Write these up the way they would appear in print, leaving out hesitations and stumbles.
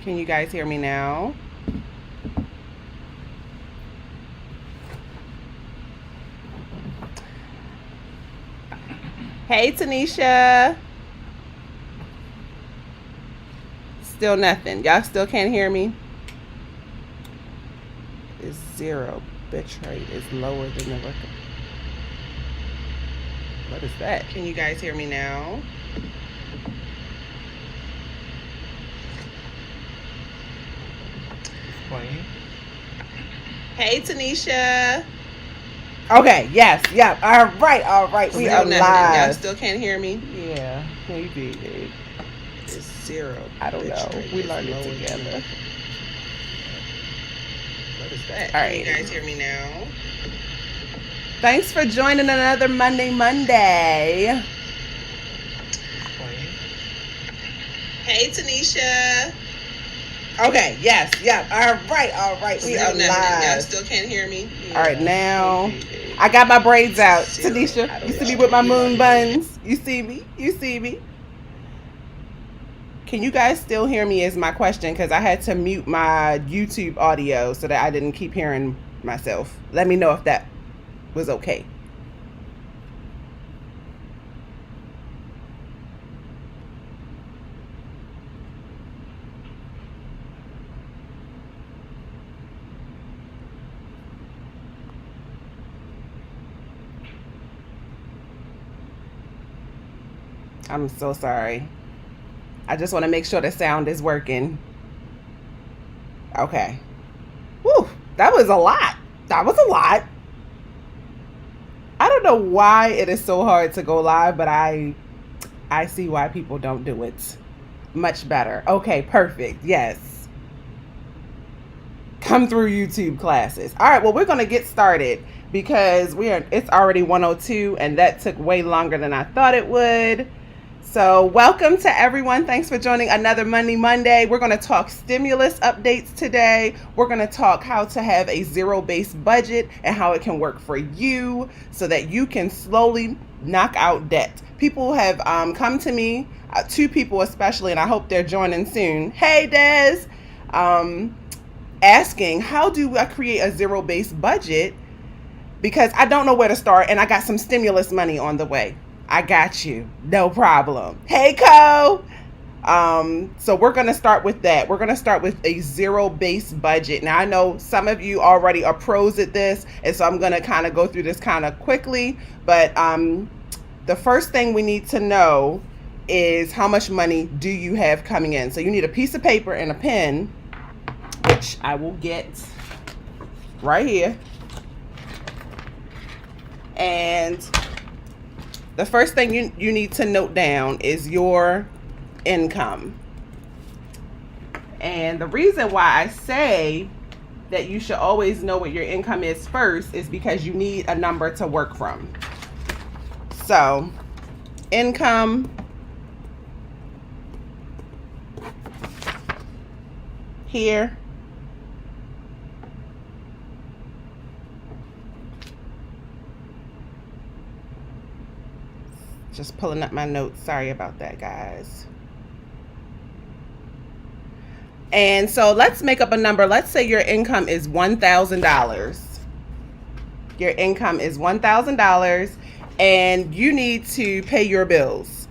Can you guys hear me now? Hey, Tanisha. Still nothing. Y'all still can't hear me? It's 0. Bit rate is lower than the record. What is that? Can you guys hear me now? Hey, Tanisha. Okay, yes, yeah. All right. We are live. Y'all still can't hear me? Yeah, maybe. It's 0. I don't know. We learned it together. What is that? All right. Can you guys hear me now? Thanks for joining another Monday. Hey, Tanisha. Okay, yes, yeah. All right. We are live. Y'all still can't hear me? Yeah. All right, now I got my braids out. Tanisha, you see me with my moon buns? You see me? Can you guys still hear me is my question, because I had to mute my YouTube audio so that I didn't keep hearing myself. Let me know if that was okay. I'm so sorry. I just want to make sure the sound is working. Okay. Whew, that was a lot. I don't know why it is so hard to go live, but I see why people don't do it. Much better. Okay, perfect. Yes. Come through YouTube classes. All right, well, we're going to get started because it's already 1:02 and that took way longer than I thought it would. So welcome to everyone. Thanks for joining another Monday. We're going to talk stimulus updates today. We're going to talk how to have a zero-based budget and how it can work for you so that you can slowly knock out debt. People have come to me, 2 people especially, and I hope they're joining soon. Hey, Des, asking, how do I create a zero-based budget? Because I don't know where to start, and I got some stimulus money on the way. I got you. No problem. Hey, Co. So we're going to start with that. We're going to start with a zero-based budget. Now, I know some of you already are pros at this, and so I'm going to kind of go through this kind of quickly. But the first thing we need to know is how much money do you have coming in? So you need a piece of paper and a pen, which I will get right here. And the first thing you need to note down is your income. And the reason why I say that you should always know what your income is first is because you need a number to work from. So, income here. Just pulling up my notes. Sorry about that, guys. And so let's make up a number. Let's say your income is $1,000. Your income is $1,000 and you need to pay your bills.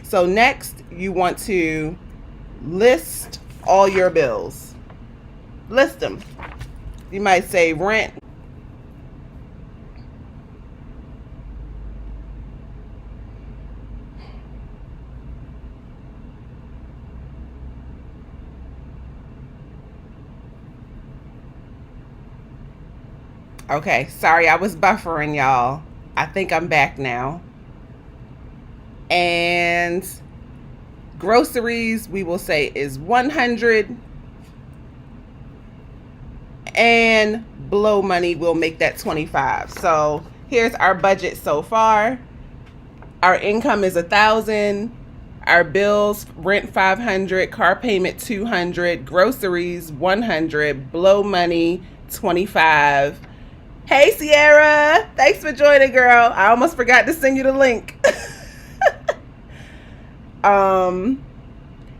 So next, you want to list all your bills. List them. You might say rent. Okay, sorry, I was buffering, y'all. I think I'm back now. And groceries, we will say is 100. And blow money will make that 25. So here's our budget so far. Our income is 1,000. Our bills, rent 500, car payment 200, groceries 100, blow money 25. Hey, Sierra. Thanks for joining, girl. I almost forgot to send you the link.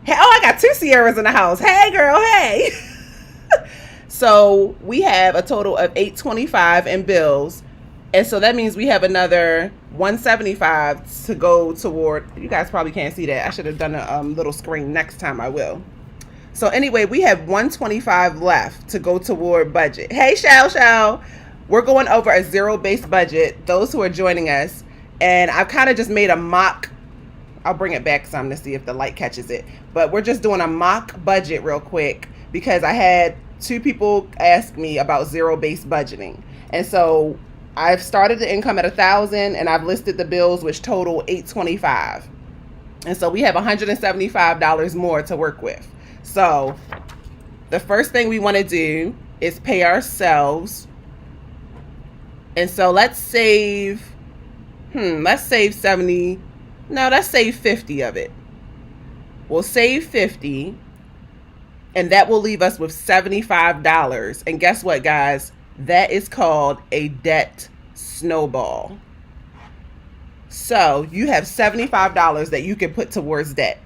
Hey, oh, I got two Sierras in the house. Hey, girl, hey. So we have a total of 825 in bills. And so that means we have another 175 to go toward. You guys probably can't see that. I should have done a little screen. Next time I will. So anyway, we have 125 left to go toward budget. Hey, Shao. We're going over a zero-based budget, those who are joining us. And I've kind of just made a mock. I'll bring it back some to see if the light catches it. But we're just doing a mock budget real quick because I had two people ask me about zero-based budgeting. And so I've started the income at 1,000 and I've listed the bills which total 825. And so we have $175 more to work with. So the first thing we want to do is pay ourselves. And so let's save 70. No, let's save 50 of it. We'll save 50 and that will leave us with $75. And guess what, guys? That is called a debt snowball. So you have $75 that you can put towards debt.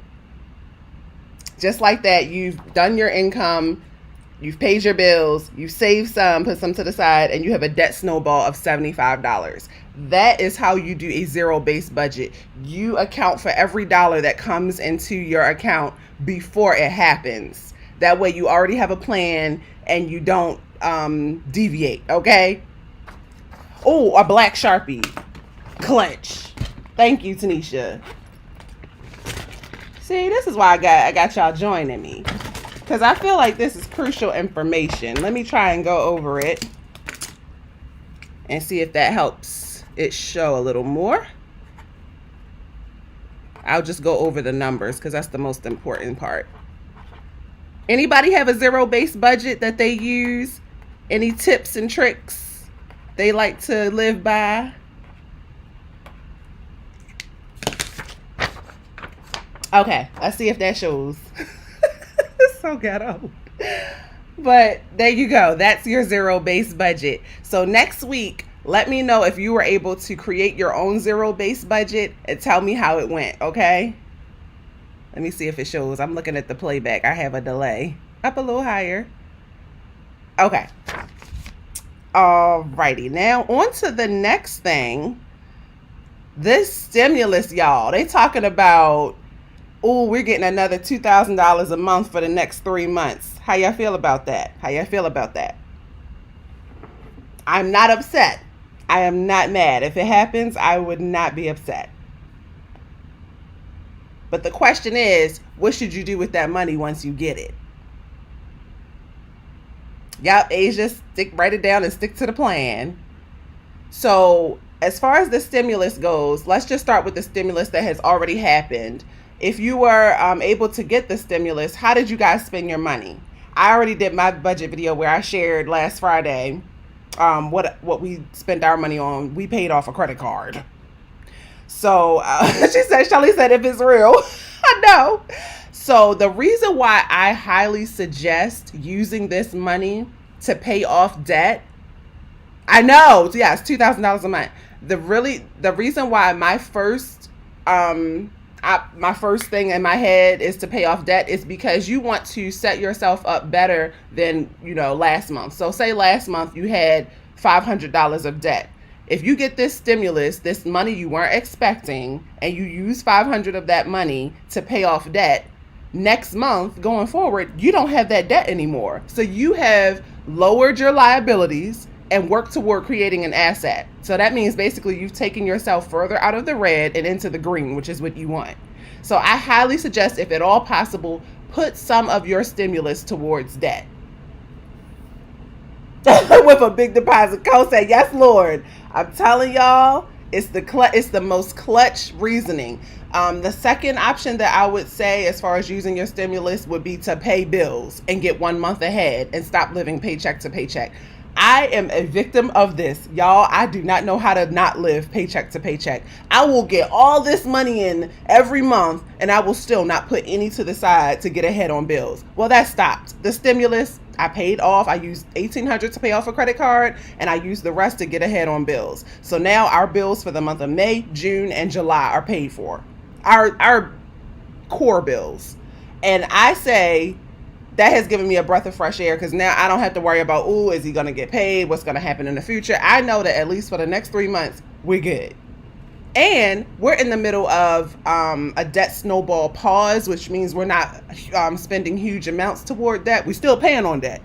Just like that, you've done your income, you've paid your bills, you've saved some, put some to the side, and you have a debt snowball of $75. That is how you do a zero-based budget. You account for every dollar that comes into your account before it happens. That way you already have a plan and you don't deviate, okay? Oh, a black Sharpie. Clutch. Thank you, Tanisha. See, this is why I got y'all joining me. Because I feel like this is crucial information. Let me try and go over it and see if that helps it show a little more. I'll just go over the numbers because that's the most important part. Anybody have a zero-based budget that they use? Any tips and tricks they like to live by? Okay, let's see if that shows. It's so ghetto. But there you go. That's your zero-based budget. So next week, let me know if you were able to create your own zero-based budget and tell me how it went, okay? Let me see if it shows. I'm looking at the playback. I have a delay. Up a little higher. Okay. Alrighty. Now on to the next thing. This stimulus, y'all. They talking about, oh, we're getting another $2,000 a month for the next 3 months. How y'all feel about that? I'm not upset. I am not mad. If it happens, I would not be upset. But the question is, what should you do with that money once you get it? Yep, Asia, write it down and stick to the plan. So as far as the stimulus goes, let's just start with the stimulus that has already happened. If you were able to get the stimulus, how did you guys spend your money? I already did my budget video where I shared last Friday what we spent our money on. We paid off a credit card. So Shelly said, if it's real, I know. So the reason why I highly suggest using this money to pay off debt, I know, yeah, it's $2,000 a month. The reason why my first thing in my head is to pay off debt is because you want to set yourself up better than, last month. So say last month you had $500 of debt. If you get this stimulus, this money you weren't expecting, and you use $500 of that money to pay off debt, next month going forward, you don't have that debt anymore. So you have lowered your liabilities and worked toward creating an asset. So that means basically you've taken yourself further out of the red and into the green, which is what you want. So I highly suggest, if at all possible, put some of your stimulus towards debt. With a big deposit. Cole said, yes, Lord. I'm telling y'all, it's the most clutch reasoning. The second option that I would say as far as using your stimulus would be to pay bills and get 1 month ahead and stop living paycheck to paycheck. I am a victim of this. Y'all, I do not know how to not live paycheck to paycheck. I will get all this money in every month and I will still not put any to the side to get ahead on bills. Well, that stopped. The stimulus, I paid off. I used $1,800 to pay off a credit card and I used the rest to get ahead on bills. So now our bills for the month of May, June, and July are paid for. Our core bills. And I say that has given me a breath of fresh air because now I don't have to worry about, oh, is he going to get paid? What's going to happen in the future? I know that at least for the next 3 months, we're good. And we're in the middle of a debt snowball pause, which means we're not spending huge amounts toward that. We're still paying on debt.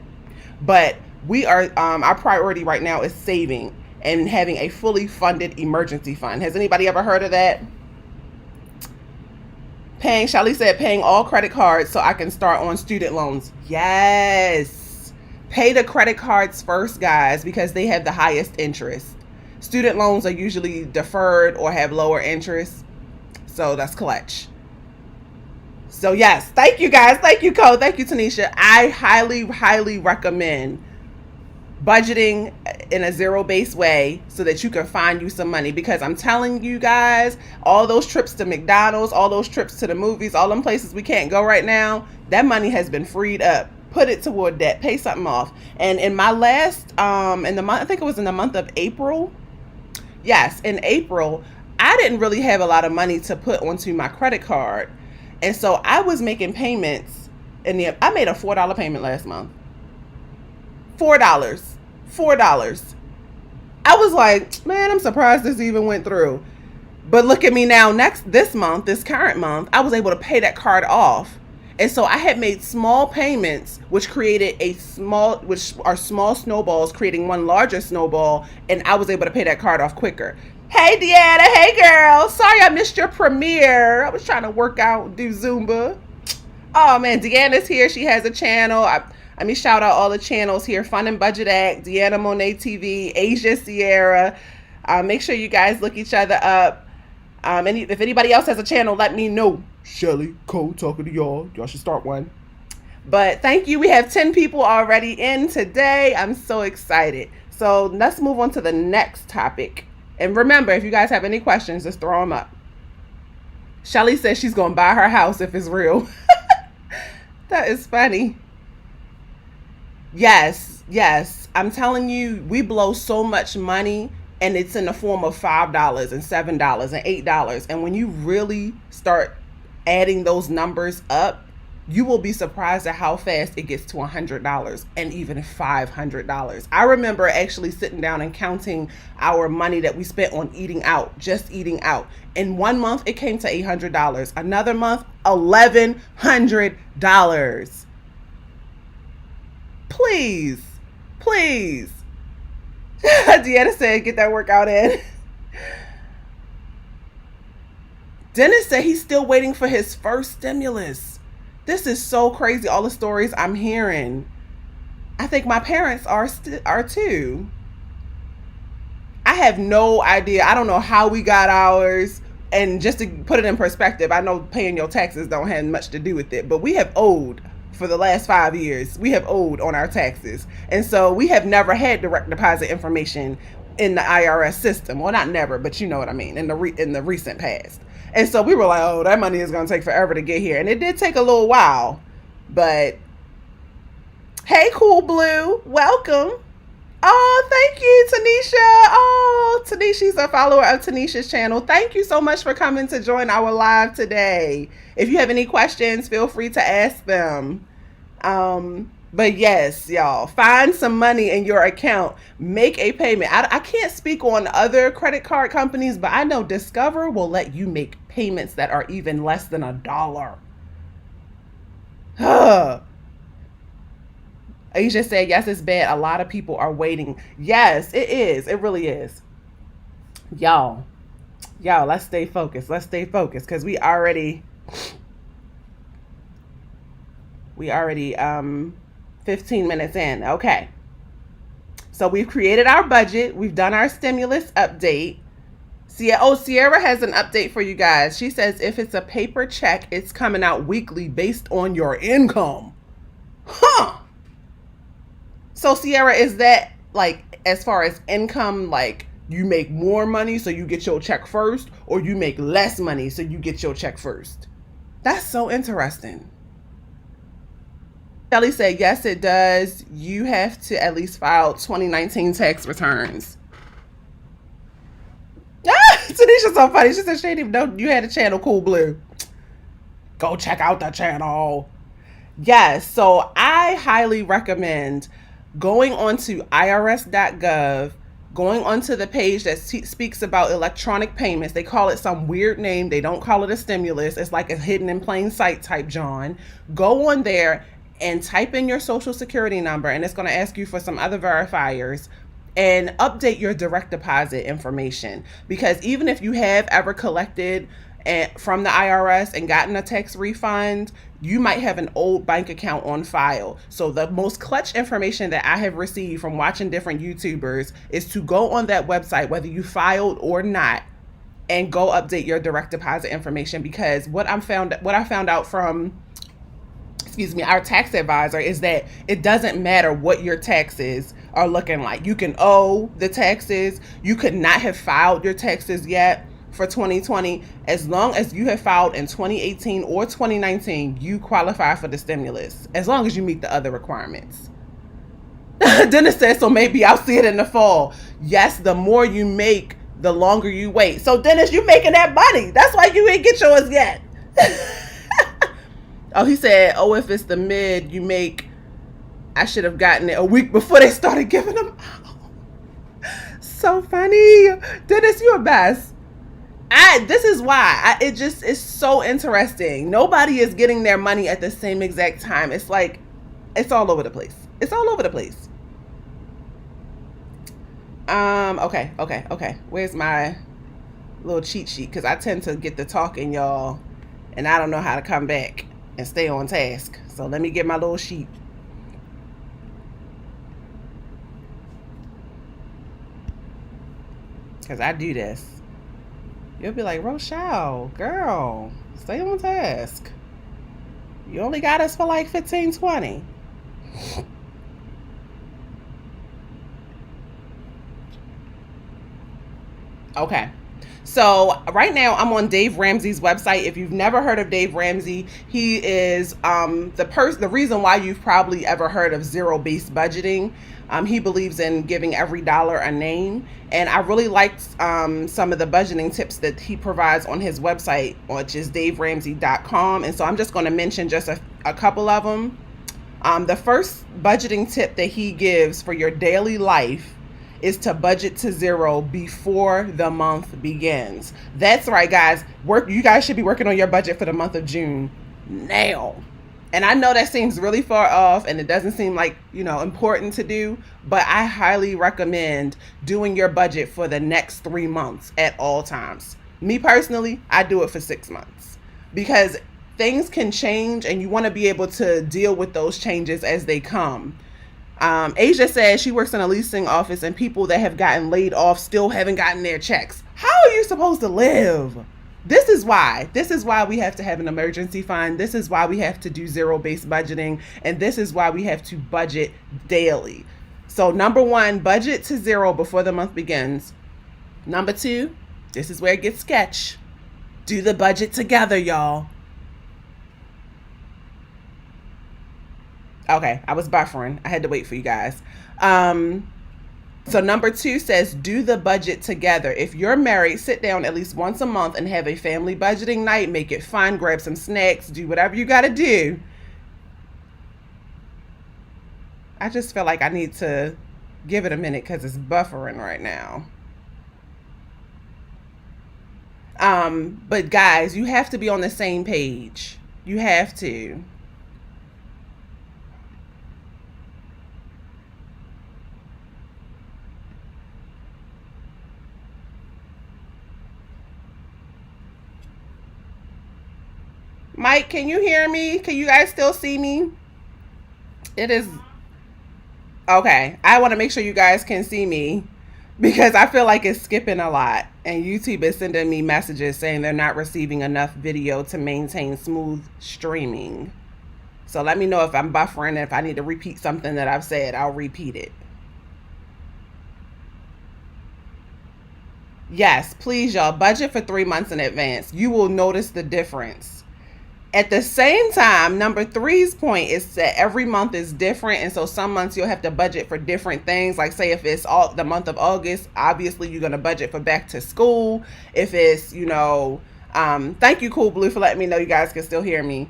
But we are, our priority right now is saving and having a fully funded emergency fund. Has anybody ever heard of that? Shelly said, paying all credit cards so I can start on student loans. Yes. Pay the credit cards first, guys, because they have the highest interest. Student loans are usually deferred or have lower interest. So that's clutch. So yes, thank you guys. Thank you, Cole. Thank you, Tanisha. I highly, highly recommend budgeting in a zero-based way so that you can find you some money, because I'm telling you guys, all those trips to McDonald's, all those trips to the movies, all them places we can't go right now, that money has been freed up. Put it toward debt, pay something off. And in my last in the month, I think it was in the month of April. Yes, in April, I didn't really have a lot of money to put onto my credit card. And so I was making payments I made a $4 payment last month. $4. I was like, man, I'm surprised this even went through. But look at me now, this current month, I was able to pay that card off. And so I had made small payments, which are small snowballs, creating one larger snowball. And I was able to pay that card off quicker. Hey, Deanna. Hey, girl. Sorry I missed your premiere. I was trying to work out, do Zumba. Oh, man, Deanna's here. She has a channel. Let me shout out all the channels here. Fun and Budget Act, Deanna Monet TV, Asia Sierra. Make sure you guys look each other up. If anybody else has a channel, let me know. Shelly, Cole, talking to y'all. Y'all should start one. But thank you. We have 10 people already in today. I'm so excited. So let's move on to the next topic. And remember, if you guys have any questions, just throw them up. Shelly says she's going to buy her house if it's real. That is funny. Yes. I'm telling you, we blow so much money, and it's in the form of $5 and $7 and $8. And when you really start adding those numbers up, you will be surprised at how fast it gets to $100 and even $500. I remember actually sitting down and counting our money that we spent on just eating out. In 1 month, it came to $800. Another month, $1,100. Please. Deanna said, get that workout in. Dennis said he's still waiting for his first stimulus. This is so crazy, all the stories I'm hearing. I think my parents are too. I have no idea. I don't know how we got ours. And just to put it in perspective, I know paying your taxes don't have much to do with it, but we have owed for the last 5 years. We have owed on our taxes. And so we have never had direct deposit information in the IRS system. Well, not never, but you know what I mean, in the recent past. And so we were like, oh, that money is going to take forever to get here. And it did take a little while. But hey, Cool Blue, welcome. Oh, thank you, Tanisha. Oh, Tanisha's a follower of Tanisha's channel. Thank you so much for coming to join our live today. If you have any questions, feel free to ask them. But yes, y'all, find some money in your account. Make a payment. I can't speak on other credit card companies, but I know Discover will let you make payments that are even less than $1. Asia said, yes, it's bad. A lot of people are waiting. Yes, it is. It really is. Y'all, let's stay focused. Because we already 15 minutes in. Okay. So we've created our budget. We've done our stimulus update. Sierra has an update for you guys. She says if it's a paper check, it's coming out weekly based on your income. Huh. So Sierra, is that like as far as income, like you make more money so you get your check first, or you make less money so you get your check first? That's so interesting. Kelly said, yes, it does. You have to at least file 2019 tax returns. Tanisha's so funny. She said she didn't even know you had a channel, Cool Blue. Go check out the channel. Yes, so I highly recommend going onto irs.gov, going onto the page that speaks about electronic payments. They call it some weird name. They don't call it a stimulus. It's like a hidden in plain sight type, John. Go on there and type in your social security number, and it's going to ask you for some other verifiers, and update your direct deposit information. Because even if you have ever collected from the IRS and gotten a tax refund, you might have an old bank account on file. So the most clutch information that I have received from watching different YouTubers is to go on that website, whether you filed or not, and go update your direct deposit information. Because what I found out from our tax advisor is that it doesn't matter what your taxes are looking like. You can owe the taxes. You could not have filed your taxes yet for 2020. As long as you have filed in 2018 or 2019, you qualify for the stimulus, as long as you meet the other requirements. Dennis says, so maybe I'll see it in the fall. Yes, the more you make, the longer you wait. So Dennis, you making that money. That's why you ain't get yours yet. Oh, he said, oh, if it's the mid you make, I should have gotten it a week before they started giving them out. So funny. Dennis, you're best. This is why it just is so interesting. Nobody is getting their money at the same exact time. It's like, it's all over the place. It's all over the place. Okay. Where's my little cheat sheet? Because I tend to get to talking, y'all, and I don't know how to come back and stay on task. So let me get my little sheet. Because I do this. You'll be like, Rochelle, girl, stay on task. You only got us for like 15, 20. Okay. So right now I'm on Dave Ramsey's website. If you've never heard of Dave Ramsey, he is the reason why you've probably ever heard of zero-based budgeting. He believes in giving every dollar a name, and I really liked some of the budgeting tips that he provides on his website, which is daveramsey.com. And so I'm just going to mention just a couple of them. The first budgeting tip that he gives for your daily life is to budget to zero before the month begins. That's right, guys. You guys should be working on your budget for the month of June now. And I know that seems really far off and it doesn't seem like, important to do, but I highly recommend doing your budget for the next 3 months at all times. Me personally, I do it for 6 months because things can change and you want to be able to deal with those changes as they come. Asia says she works in a leasing office and people that have gotten laid off still haven't gotten their checks. How are you supposed to live? This is why we have to have an emergency fund. This is why we have to do zero-based budgeting. And this is why we have to budget daily. So number 1, budget to zero before the month begins. Number 2, this is where it gets sketch. Do the budget together, y'all. Okay, I was buffering. I had to wait for you guys. So number 2 says, do the budget together. If you're married, sit down at least once a month and have a family budgeting night. Make it fun. Grab some snacks. Do whatever you got to do. I just feel like I need to give it a minute because it's buffering right now. But guys, you have to be on the same page. You have to. Mike, can you hear me? Can you guys still see me? It is okay. I want to make sure you guys can see me because I feel like it's skipping a lot. And YouTube is sending me messages saying they're not receiving enough video to maintain smooth streaming. So let me know if I'm buffering. If I need to repeat something that I've said, I'll repeat it. Yes, please, y'all, budget for 3 months in advance. You will notice the difference. At the same time, number 3's point is that every month is different. And so some months you'll have to budget for different things. Like say if it's the month of August, obviously you're going to budget for back to school. If it's, Thank you, Cool Blue, for letting me know you guys can still hear me.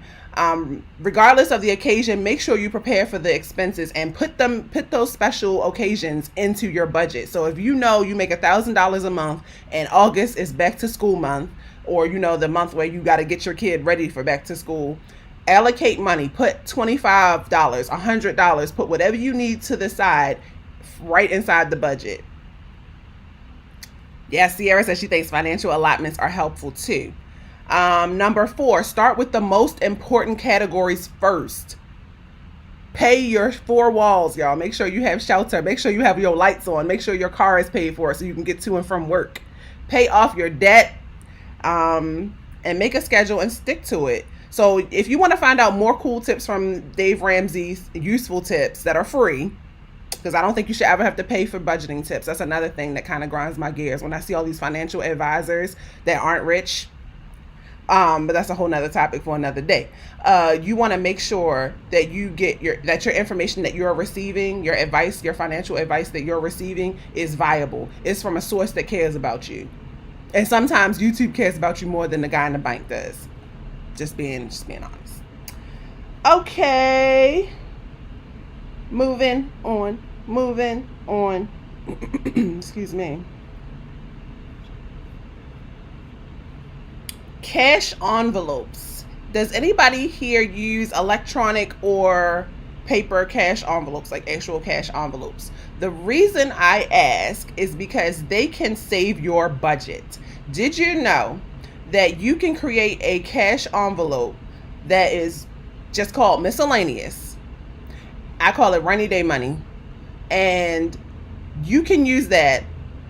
Regardless of the occasion, make sure you prepare for the expenses and put those special occasions into your budget. So if you know you make $1,000 a month and August is back to school month, or the month where you got to get your kid ready for back to school, allocate money. Put $25, $100, put whatever you need to the side right inside the budget. Yes, Sierra says she thinks financial allotments are helpful too. Number 4, start with the most important categories first. Pay your 4 walls, y'all. Make sure you have shelter. Make sure you have your lights on. Make sure your car is paid for so you can get to and from work. Pay off your debt, and make a schedule and stick to it. So if you want to find out more cool tips from Dave Ramsey's useful tips that are free, because I don't think you should ever have to pay for budgeting tips. That's another thing that kind of grinds my gears when I see all these financial advisors that aren't rich. But that's a whole nother topic for another day. You want to make sure that you get your information that you're receiving, your advice, your financial advice that you're receiving is viable. It's from a source that cares about you. And sometimes YouTube cares about you more than the guy in the bank does. Just being honest. Okay. Moving on. Excuse me. Cash envelopes. Does anybody here use electronic or paper cash envelopes, like actual cash envelopes? The reason I ask is because they can save your budget. Did you know that you can create a cash envelope that is just called miscellaneous? I call it rainy day money. And you can use that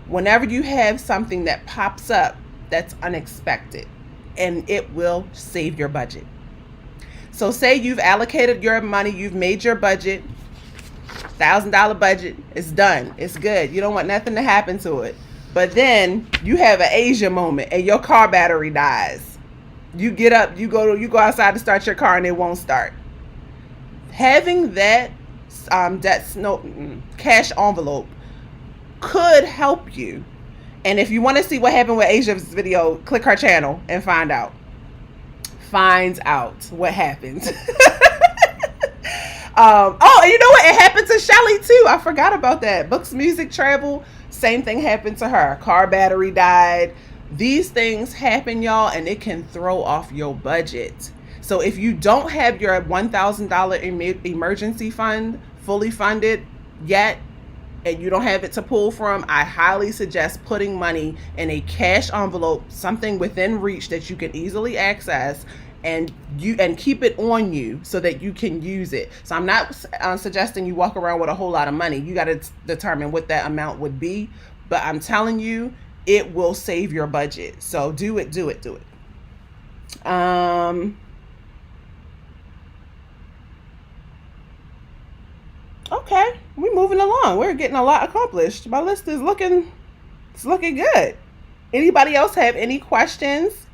whenever you have something that pops up that's unexpected, and it will save your budget. So say you've allocated your money, you've made your budget, $1,000 budget, it's done, it's good. You don't want nothing to happen to it. But then you have an Asia moment and your car battery dies. You get up, you go outside to start your car and it won't start. Having that cash envelope could help you. And if you want to see what happened with Asia's video, click her channel and find out what happens. And you know what? It happened to Shelly too. I forgot about that. Books, music, travel. Same thing happened to her. Car battery died. These things happen, y'all, and it can throw off your budget. So if you don't have your $1,000 emergency fund fully funded yet, and you don't have it to pull from, I highly suggest putting money in a cash envelope, something within reach that you can easily access, and keep it on you so that you can use it. So I'm not suggesting you walk around with a whole lot of money. You got to determine what that amount would be, but I'm telling you, it will save your budget. So do it. Okay, we're moving along. We're getting a lot accomplished. My list is looking good. Anybody else have any questions?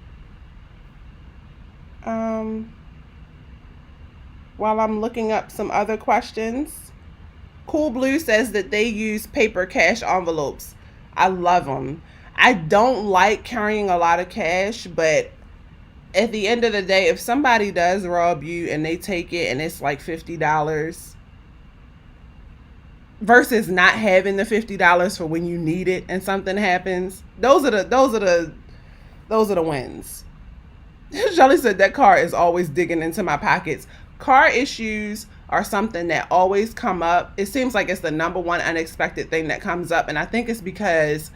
While I'm looking up some other questions. Cool Blue says that they use paper cash envelopes. I love them. I don't like carrying a lot of cash, but at the end of the day, if somebody does rob you and they take it and it's like $50 versus not having the $50 for when you need it and something happens, those are the wins. Shelly said that car is always digging into my pockets. Car issues are something that always come up. It seems like it's the number one unexpected thing that comes up, and I think it's because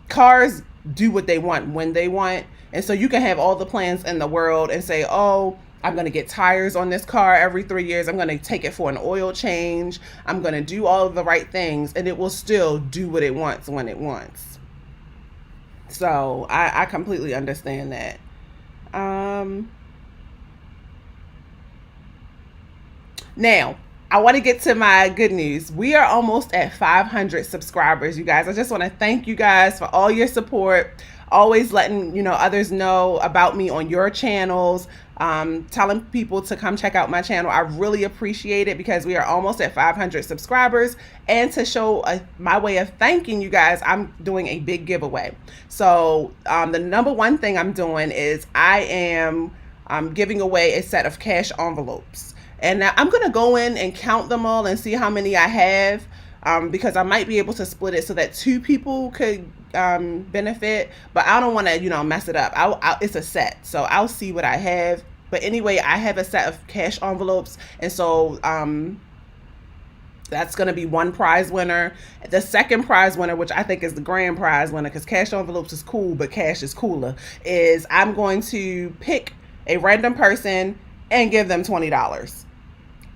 cars do what they want when they want. And so you can have all the plans in the world and say, oh, I'm going to get tires on this car every 3 years. I'm going to take it for an oil change. I'm going to do all of the right things, and it will still do what it wants when it wants. So I completely understand that. Now, I want to get to my good news. We are almost at 500 subscribers, you guys. I just want to thank you guys for all your support. always letting, others know about me on your channels, telling people to come check out my channel. I really appreciate it because we are almost at 500 subscribers. And to show my way of thanking you guys, I'm doing a big giveaway. So the number one thing I'm doing is I am giving away a set of cash envelopes. And now I'm going to go in and count them all and see how many I have, because I might be able to split it so that 2 people could benefit, but I don't want to, mess it up. It's a set, so I'll see what I have. But anyway, I have a set of cash envelopes, and so that's going to be one prize winner. The second prize winner, which I think is the grand prize winner, because cash envelopes is cool, but cash is cooler, is I'm going to pick a random person and give them $20.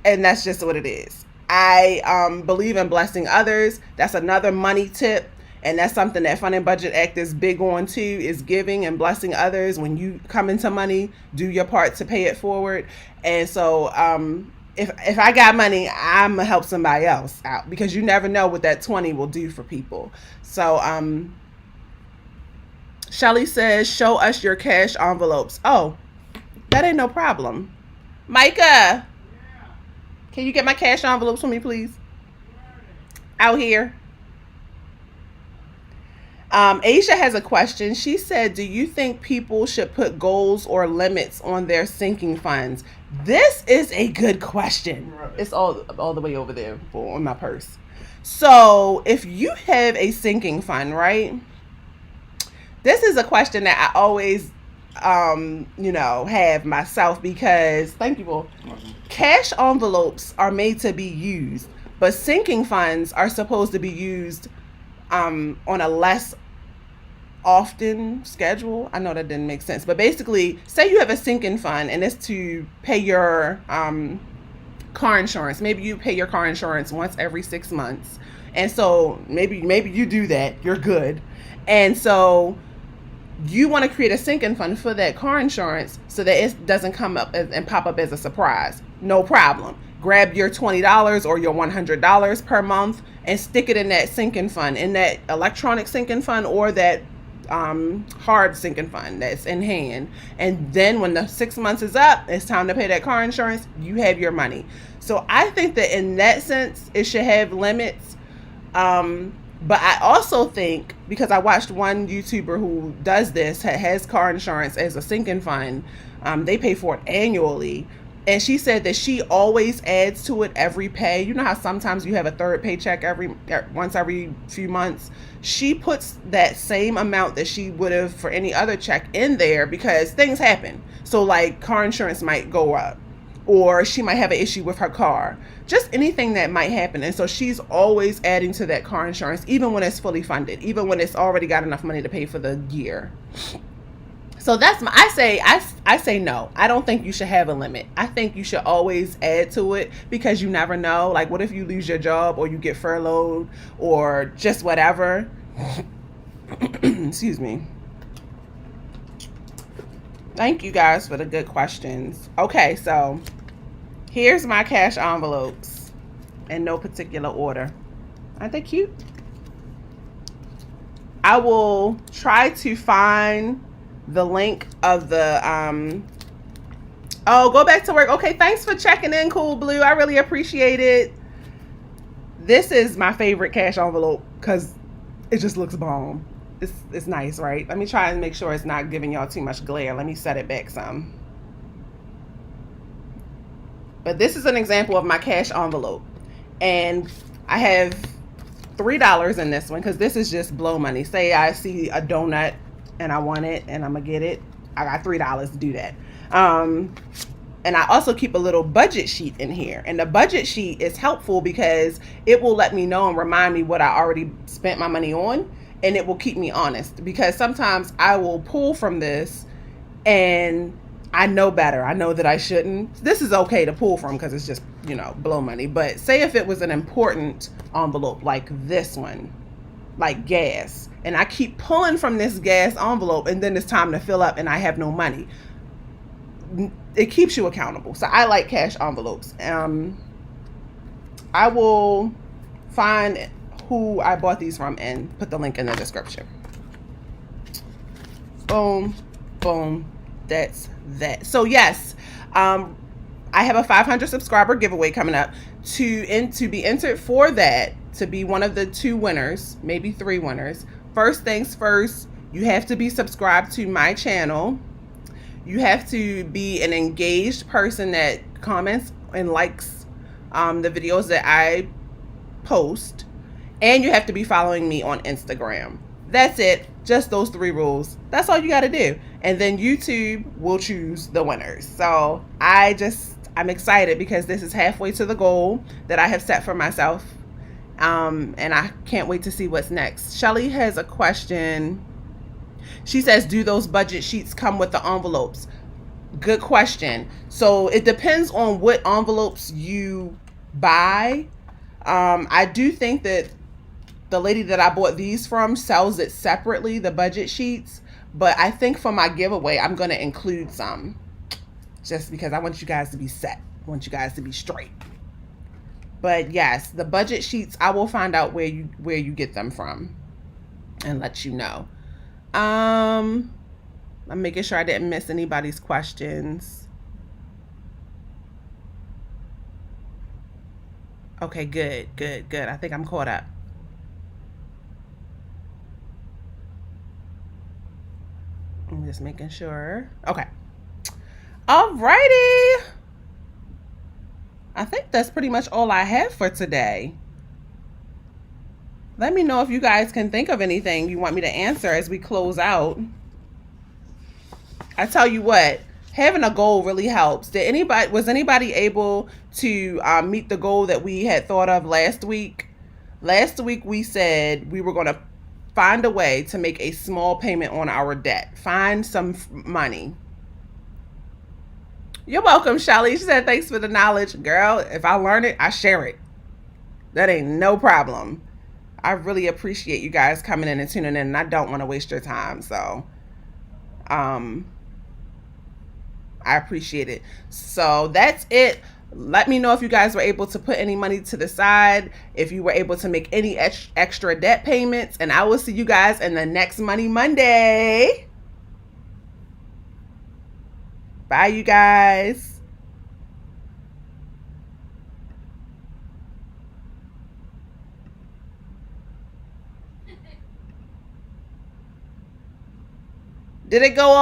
And that's just what it is. I believe in blessing others. That's another money tip. And that's something that Fun and Budget Act is big on too, is giving and blessing others. When you come into money, do your part to pay it forward. And so if I got money, I'm going to help somebody else out, because you never know what that 20 will do for people. So Shelly says, show us your cash envelopes. Oh, that ain't no problem. Micah, can you get my cash envelopes for me, please? Out here. Asia has a question. She said, do you think people should put goals or limits on their sinking funds? This is a good question. It's all the way over there on my purse. So if you have a sinking fund, right? This is a question that I always have myself, because thank you, Paul. Cash envelopes are made to be used, but sinking funds are supposed to be used on a less often schedule. I know that didn't make sense, but basically, say you have a sinking fund and it's to pay your car insurance. Maybe you pay your car insurance once every 6 months, and so maybe you do that. You're good, and so you want to create a sinking fund for that car insurance so that it doesn't come up and pop up as a surprise. No problem. Grab your $20 or your $100 per month and stick it in that sinking fund, in that electronic sinking fund or that hard sinking fund that's in hand. And then when the 6 months is up, it's time to pay that car insurance, you have your money. So I think that in that sense, it should have limits. But I also think, because I watched one YouTuber who does this, has car insurance as a sinking fund, they pay for it annually. And she said that she always adds to it every pay. You know how sometimes you have a third paycheck once every few months? She puts that same amount that she would have for any other check in there, because things happen. So like car insurance might go up, or she might have an issue with her car, just anything that might happen. And so she's always adding to that car insurance, even when it's fully funded, even when it's already got enough money to pay for the year. So that's I say no. I don't think you should have a limit. I think you should always add to it, because you never know. Like, what if you lose your job, or you get furloughed, or just whatever? Excuse me. Thank you guys for the good questions. Okay, so here's my cash envelopes in no particular order. Aren't they cute? I will try to find the link of the go back to work. Okay, thanks for checking in, Cool Blue. I really appreciate it. This is my favorite cash envelope because it just looks bomb. It's nice, right? Let me try and make sure it's not giving y'all too much glare. Let me set it back some. But this is an example of my cash envelope, and I have $3 in this one because this is just blow money. Say I see a donut and I want it and I'm gonna get it. I got $3 to do that. And I also keep a little budget sheet in here, and the budget sheet is helpful because it will let me know and remind me what I already spent my money on, and it will keep me honest, because sometimes I will pull from this and I know better. I know that I shouldn't. This is okay to pull from because it's just, blow money. But say if it was an important envelope like this one, like gas, and I keep pulling from this gas envelope, and then it's time to fill up and I have no money. It keeps you accountable. So I like cash envelopes. I will find who I bought these from and put the link in the description. Boom, boom. That's that. So yes, I have a 500 subscriber giveaway coming up. To be entered for that, to be one of the 2 winners, maybe 3 winners. First things first, you have to be subscribed to my channel. You have to be an engaged person that comments and likes the videos that I post, and you have to be following me on Instagram. That's it. Just those 3 rules. That's all you got to do. And then YouTube will choose the winners. So I'm excited because this is halfway to the goal that I have set for myself. And I can't wait to see what's next. Shelly has a question. She says, do those budget sheets come with the envelopes? Good question. So it depends on what envelopes you buy. I do think that the lady that I bought these from sells it separately, the budget sheets. But I think for my giveaway, I'm going to include some. Just because I want you guys to be set. I want you guys to be straight. But yes, the budget sheets, I will find out where you get them from and let you know. I'm making sure I didn't miss anybody's questions. Okay, good. I think I'm caught up. I'm just making sure. Okay. Alrighty. I think that's pretty much all I have for today. Let me know if you guys can think of anything you want me to answer as we close out. I tell you what, having a goal really helps. Was anybody able to meet the goal that we had thought of last week? Last week we said we were going to find a way to make a small payment on our debt. Find some money. You're welcome, Shelly. She said, thanks for the knowledge. Girl, if I learn it, I share it. That ain't no problem. I really appreciate you guys coming in and tuning in, and I don't want to waste your time. So, I appreciate it. So that's it. Let me know if you guys were able to put any money to the side, if you were able to make any extra debt payments, and I will see you guys in the next Money Monday. Bye, you guys. Did it go off?